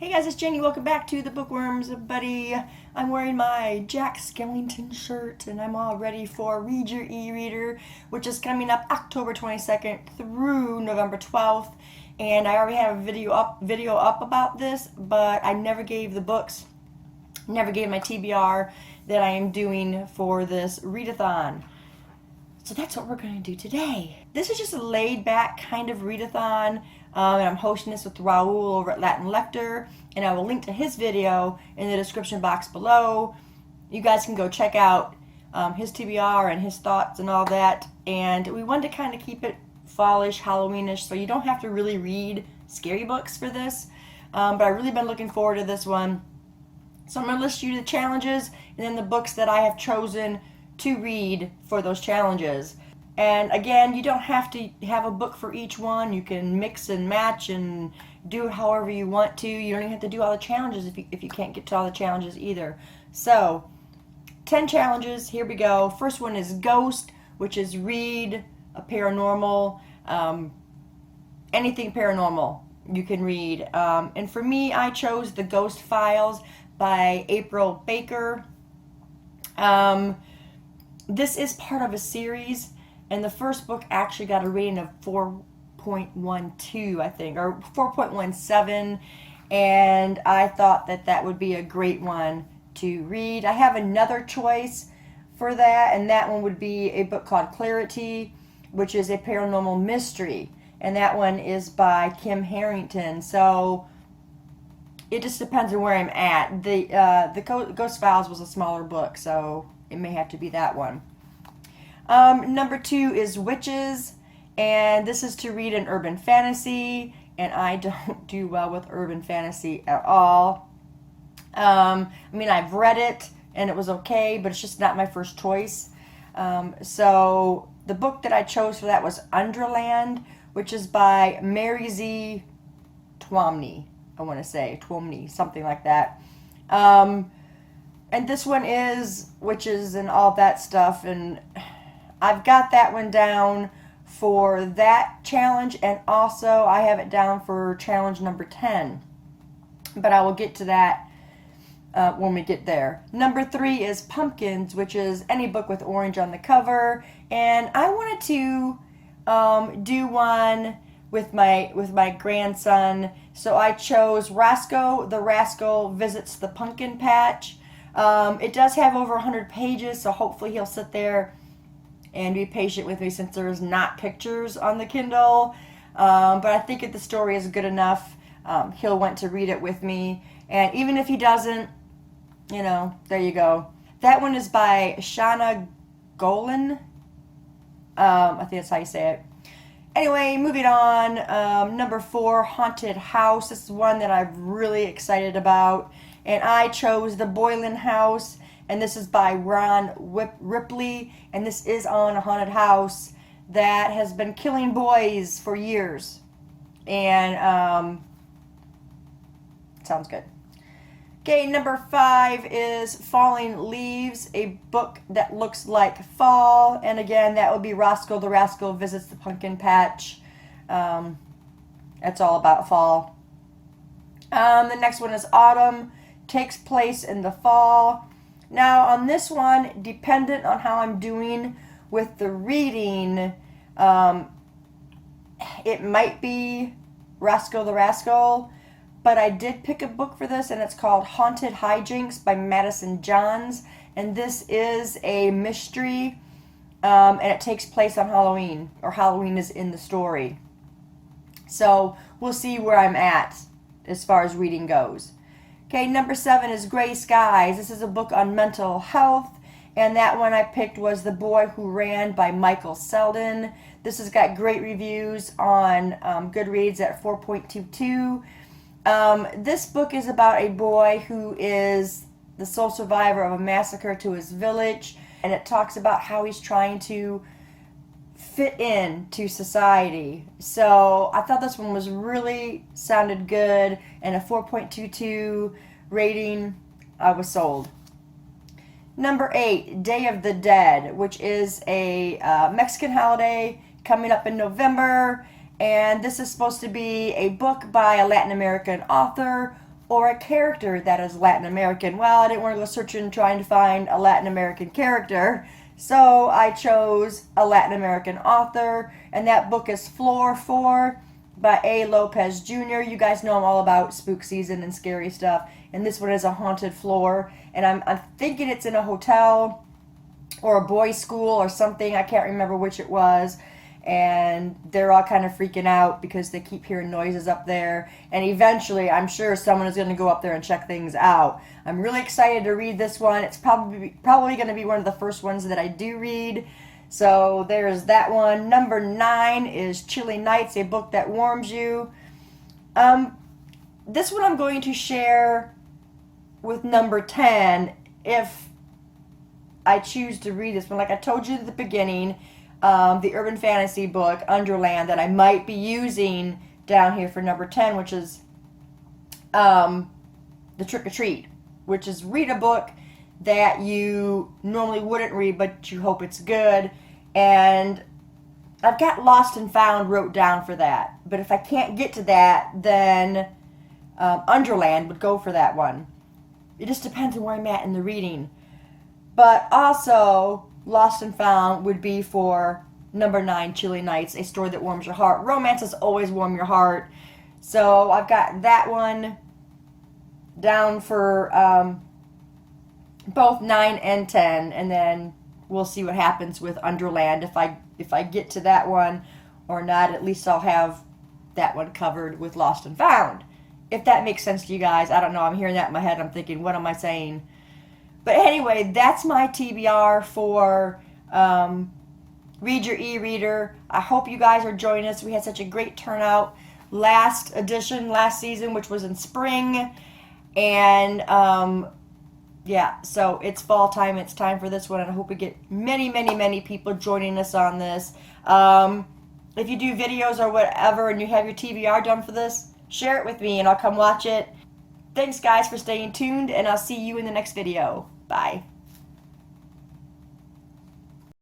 Hey guys, it's Jenny. Welcome back to the Bookworms, buddy. I'm wearing my Jack Skellington shirt and I'm all ready for Read Your E-Reader, which is coming up October 22nd through November 12th. And I already have a video up about this, but I never gave the books, never gave my TBR that I am doing for this readathon. So that's what we're going to do today. This is just a laid-back kind of readathon, and I'm hosting this with Raul over at Latin Lector, and I will link to his video in the description box below. You guys can go check out his TBR and his thoughts and all that. And we wanted to kind of keep it fallish, Halloweenish, so you don't have to really read scary books for this. But I've really been looking forward to this one. So I'm going to list you the challenges and then the books that I have chosen to read for those challenges. And again, you don't have to have a book for each one. You can mix and match and do it however you want to. You don't even have to do all the challenges if you can't get to all the challenges either. So 10 challenges, here we go. First one is Ghost, which is read a paranormal, anything paranormal you can read. And for me, I chose The Ghost Files by April Baker. This is part of a series, and the first book actually got a rating of 4.12, I think, or 4.17, and I thought that that would be a great one to read. I have another choice for that, and that one would be a book called Clarity, which is a paranormal mystery, and that one is by Kim Harrington. So it just depends on where I'm at. The Ghost Files was a smaller book, so it may have to be that one. Number 2 is Witches, and this is to read an urban fantasy, and I don't do well with urban fantasy at all. I mean, I've read it, and it was okay, but it's just not my first choice. So the book that I chose for that was Underland, which is by Mary Z. Twomey, I want to say, Twomey, something like that. And this one is witches and all that stuff, and I've got that one down for that challenge, and also I have it down for challenge number 10. But I will get to that when we get there. Number 3 is Pumpkins, which is any book with orange on the cover, and I wanted to do one with my grandson, so I chose Roscoe the Rascal Visits the Pumpkin Patch. It does have over 100 pages, so hopefully he'll sit there and be patient with me since there's not pictures on the Kindle. But I think if the story is good enough, he'll want to read it with me. And even if he doesn't, you know, there you go. That one is by Shauna Golan. I think that's how you say it. Anyway, moving on. Number 4, Haunted House. This is one that I'm really excited about. And I chose The Boylan House, and this is by Ron Ripley, and this is on a haunted house that has been killing boys for years. And sounds good. Okay, number 5 is Falling Leaves, a book that looks like fall, and again, that would be Roscoe the Rascal Visits the Pumpkin Patch. That's all about fall. The next one is Autumn, takes place in the fall. Now on this one, dependent on how I'm doing with the reading, it might be Roscoe the Rascal, but I did pick a book for this, and it's called Haunted Hijinks by Madison Johns, and this is a mystery, and it takes place on Halloween, or Halloween is in the story. So we'll see where I'm at as far as reading goes. Okay, number 7 is Gray Skies. This is a book on mental health, and that one I picked was The Boy Who Ran by Michael Selden. This has got great reviews on Goodreads at 4.22. This book is about a boy who is the sole survivor of a massacre to his village, and it talks about how he's trying to fit in to society. So I thought this one was really sounded good, and a 4.22 rating. I was sold. Number 8, Day of the Dead, which is a Mexican holiday coming up in November, and this is supposed to be a book by a Latin American author or a character that is Latin American. Well, I didn't want to go searching trying to find a Latin American character, so I chose a Latin American author, and that book is Floor 4 by A. Lopez Jr. You guys know I'm all about spook season and scary stuff, and this one is a haunted floor, and I'm thinking it's in a hotel or a boys' school or something. I can't remember which it was. And they're all kind of freaking out because they keep hearing noises up there. And eventually, I'm sure someone is going to go up there and check things out. I'm really excited to read this one. It's probably going to be one of the first ones that I do read. So there's that one. Number 9 is Chilly Nights, a book that warms you. This one I'm going to share with number 10 if I choose to read this one. Like I told you at the beginning, the urban fantasy book, Underland, that I might be using down here for number 10, which is The Trick or Treat, which is read a book that you normally wouldn't read, but you hope it's good. And I've got Lost and Found wrote down for that. But if I can't get to that, then Underland would go for that one. It just depends on where I'm at in the reading. But also, Lost and Found would be for number 9, Chilly Nights, a story that warms your heart. Romances always warm your heart. So I've got that one down for both 9 and 10, and then we'll see what happens with Underland. If I get to that one or not, at least I'll have that one covered with Lost and Found. If that makes sense to you guys, I don't know. I'm hearing that in my head. I'm thinking, what am I saying? But anyway, that's my TBR for Read Your E-Reader. I hope you guys are joining us. We had such a great turnout last season, which was in spring. And yeah, so it's fall time. It's time for this one. And I hope we get many, many, many people joining us on this. If you do videos or whatever and you have your TBR done for this, share it with me and I'll come watch it. Thanks, guys, for staying tuned, and I'll see you in the next video. Bye.